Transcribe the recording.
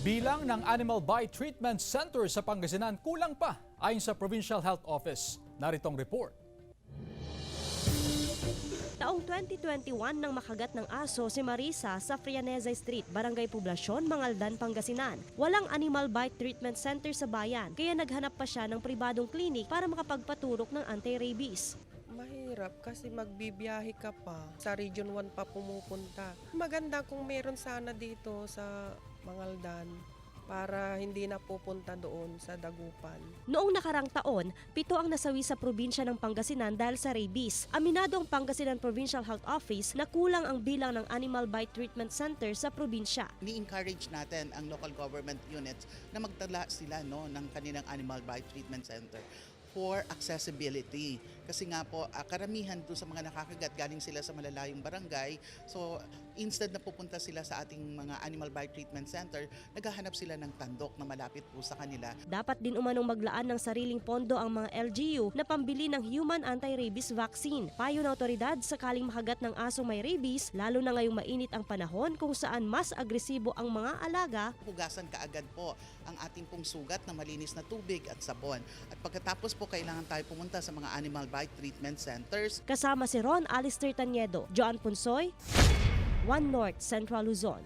Bilang ng Animal Bite Treatment Center sa Pangasinan kulang pa ayon sa Provincial Health Office. Naritong report. Taong 2021 nang makagat ng aso si Marisa sa Frianeza Street, Barangay Poblasyon, Mangaldan, Pangasinan. Walang Animal Bite Treatment Center sa bayan, kaya naghanap pa siya ng pribadong klinik para makapagpaturok ng anti-rabies. Mahirap kasi magbibiyahe ka pa. Sa Region 1 pa pumupunta. Maganda kung meron sana dito sa Mangaldan para hindi na pupunta doon sa Dagupan. Noong nakarang taon, 7 ang nasawi sa probinsya ng Pangasinan dahil sa rabies. Aminado ang Pangasinan Provincial Health Office na kulang ang bilang ng Animal Bite Treatment Center sa probinsya. Ni-encourage natin ang local government units na magtala sila ng kanilang Animal Bite Treatment Center for accessibility. Kasi nga po, karamihan doon sa mga nakakagat galing sila sa malalayong barangay. So, instead na pupunta sila sa ating mga Animal Bite Treatment Center, naghahanap sila ng tandok na malapit po sa kanila. Dapat din umanong maglaan ng sariling pondo ang mga LGU na pambili ng human anti-rabies vaccine. Payo ng otoridad, sakaling makagat ng asong may rabies, lalo na ngayong mainit ang panahon kung saan mas agresibo ang mga alaga. Hugasan kaagad po ang ating pong sugat na malinis na tubig at sabon. At pagkatapos po, kailangan tayo pumunta sa mga Animal Bite Treatment Centers. Kasama si Ron Alistair Taniedo, Joan Punsoy, One North, Central Luzon.